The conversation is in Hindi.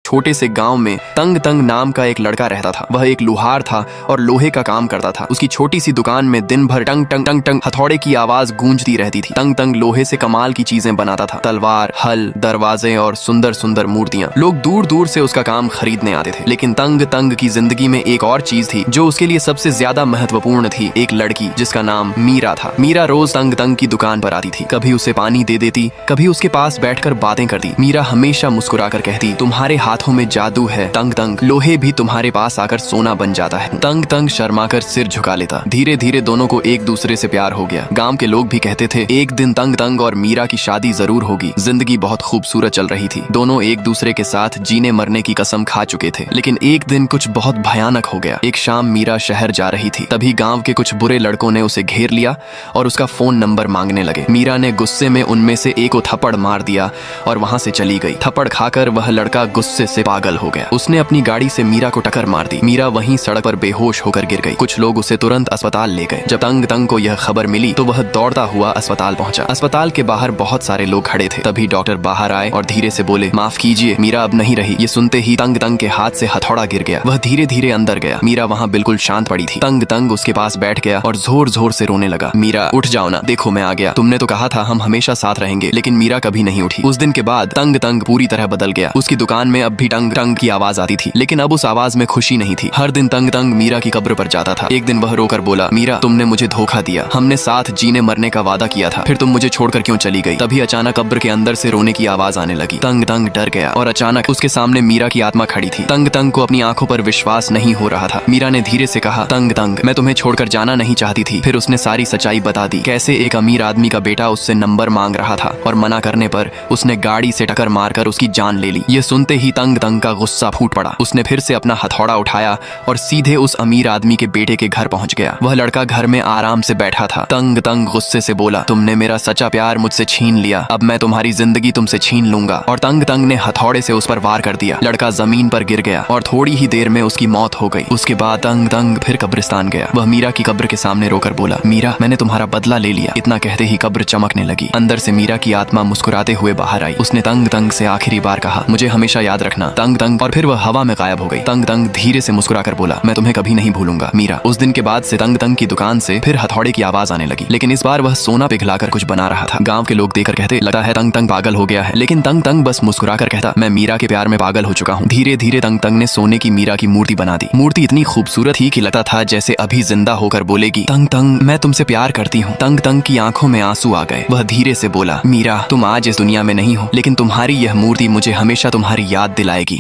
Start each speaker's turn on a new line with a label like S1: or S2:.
S1: छोटे से गांव में तंग तंग नाम का एक लड़का रहता था। वह एक लोहार था और लोहे का काम करता था। उसकी छोटी सी दुकान में दिन भर टंग टंग टंग टंग हथौड़े की आवाज गूंजती रहती थी। तंग तंग लोहे से कमाल की चीजें बनाता था, तलवार, हल, दरवाजे और सुंदर सुंदर मूर्तियां। लोग दूर दूर से उसका काम खरीदने आते थे। लेकिन तंग तंग की जिंदगी में एक और चीज थी जो उसके लिए सबसे ज्यादा महत्वपूर्ण थी, एक लड़की जिसका नाम मीरा था। मीरा रोज तंग तंग की दुकान पर आती थी, कभी उसे पानी दे देती, कभी उसके पास बैठकर बातें करती। मीरा हमेशा मुस्कुराकर कहती, तुम्हारे हाथों में जादू है तंग तंग, लोहे भी तुम्हारे पास आकर सोना बन जाता है। तंग तंग शर्माकर सिर झुका लेता। धीरे धीरे दोनों को एक दूसरे से प्यार हो गया। गांव के लोग भी कहते थे एक दिन तंग तंग और मीरा की शादी जरूर होगी। जिंदगी बहुत खूबसूरत चल रही थी। दोनों एक दूसरे के साथ जीने मरने की कसम खा चुके थे। लेकिन एक दिन कुछ बहुत भयानक हो गया। एक शाम मीरा शहर जा रही थी, तभी गांव के कुछ बुरे लड़कों ने उसे घेर लिया और उसका फोन नंबर मांगने लगे। मीरा ने गुस्से में उनमें से एक को थप्पड़ मार दिया और वहां से चली गई। थप्पड़ खाकर वह लड़का गुस्से से पागल हो गया। उसने अपनी गाड़ी से मीरा को टक्कर मार दी। मीरा वहीं सड़क पर बेहोश होकर गिर गई। कुछ लोग उसे तुरंत अस्पताल ले गए। जब तंग तंग को यह खबर मिली तो वह दौड़ता हुआ अस्पताल पहुंचा। अस्पताल के बाहर बहुत सारे लोग खड़े थे। तभी डॉक्टर बाहर आए और धीरे से बोले, माफ कीजिए, मीरा अब नहीं रही। ये सुनते ही तंग तंग के हाथ से हथौड़ा गिर गया। वह धीरे धीरे अंदर गया। मीरा वहाँ बिल्कुल शांत पड़ी थी। तंग तंग उसके पास बैठ गया और जोर जोर से रोने लगा। मीरा उठ जाओ ना, देखो मैं आ गया। तुमने तो कहा था हम हमेशा साथ रहेंगे। लेकिन मीरा कभी नहीं उठी। उस दिन के बाद तंग तंग पूरी तरह बदल गया। उसकी दुकान में अब भी टंग टंग की आवाज आती थी, लेकिन अब उस आवाज में खुशी नहीं थी। हर दिन तंग तंग मीरा की कब्र पर जाता था। एक दिन वह रोकर बोला, मीरा तुमने मुझे धोखा दिया। हमने साथ जीने मरने का वादा किया था, फिर तुम मुझे छोड़कर क्यों चली गई? तभी अचानक कब्र के अंदर से रोने की आवाज आने लगी। तंग तंग डर गया और अचानक उसके सामने मीरा की आत्मा खड़ी थी। तंग तंग को अपनी आंखों पर विश्वास नहीं हो रहा था। मीरा ने धीरे से कहा, तंग तंग मैं तुम्हें छोड़कर जाना नहीं चाहती थी। फिर उसने सारी सच्चाई बता दी, कैसे एक अमीर आदमी का बेटा उससे नंबर मांग रहा था और मना करने पर उसने गाड़ी से टक्कर मारकर उसकी जान ले ली। ये सुनते ही तंग तंग का गुस्सा फूट पड़ा। उसने फिर से अपना हथौड़ा उठाया और सीधे उस अमीर आदमी के बेटे के घर पहुंच गया। वह लड़का घर में आराम से बैठा था। तंग तंग गुस्से से बोला, तुमने मेरा सच्चा प्यार मुझसे छीन लिया, अब मैं तुम्हारी जिंदगी तुमसे छीन लूंगा। और तंग तंग ने हथौड़े से उस पर वार कर दिया। लड़का जमीन पर गिर गया और थोड़ी ही देर में उसकी मौत हो गई। उसके बाद तंग तंग फिर कब्रिस्तान गया। वह मीरा की कब्र के सामने रोकर बोला, मीरा मैंने तुम्हारा बदला ले लिया। इतना कहते ही कब्र चमकने लगी। अंदर से मीरा की आत्मा मुस्कुराते हुए बाहर आई। उसने तंग तंग से आखिरी बार कहा, मुझे हमेशा याद रखना तंग तंग। और फिर वह हवा में गायब हो गई। तंग तंग धीरे से मुस्कुराकर बोला, मैं तुम्हें कभी नहीं भूलूंगा मीरा। उस दिन के बाद से तंग तंग की दुकान से फिर हथौड़े की आवाज आने लगी। लेकिन इस बार वह सोना पिघलाकर कुछ बना रहा था। गांव के लोग देखकर कहते, लगता है तंग तंग पागल हो गया है। लेकिन तंग तंग बस मुस्कुराकर कहता, मैं मीरा के प्यार में पागल हो चुका हूँ। धीरे धीरे तंग तंग ने सोने की मीरा की मूर्ति बना दी। मूर्ति इतनी खूबसूरत थी कि लगता था जैसे अभी जिंदा होकर बोलेगी, तंग तंग मैं तुमसे प्यार करती हूँ। तंग तंग की आंखों में आंसू आ गए। वह धीरे से बोला, मीरा तुम आज इस दुनिया में नहीं हो, लेकिन तुम्हारी यह मूर्ति मुझे हमेशा तुम्हारी याद दिलाएगी।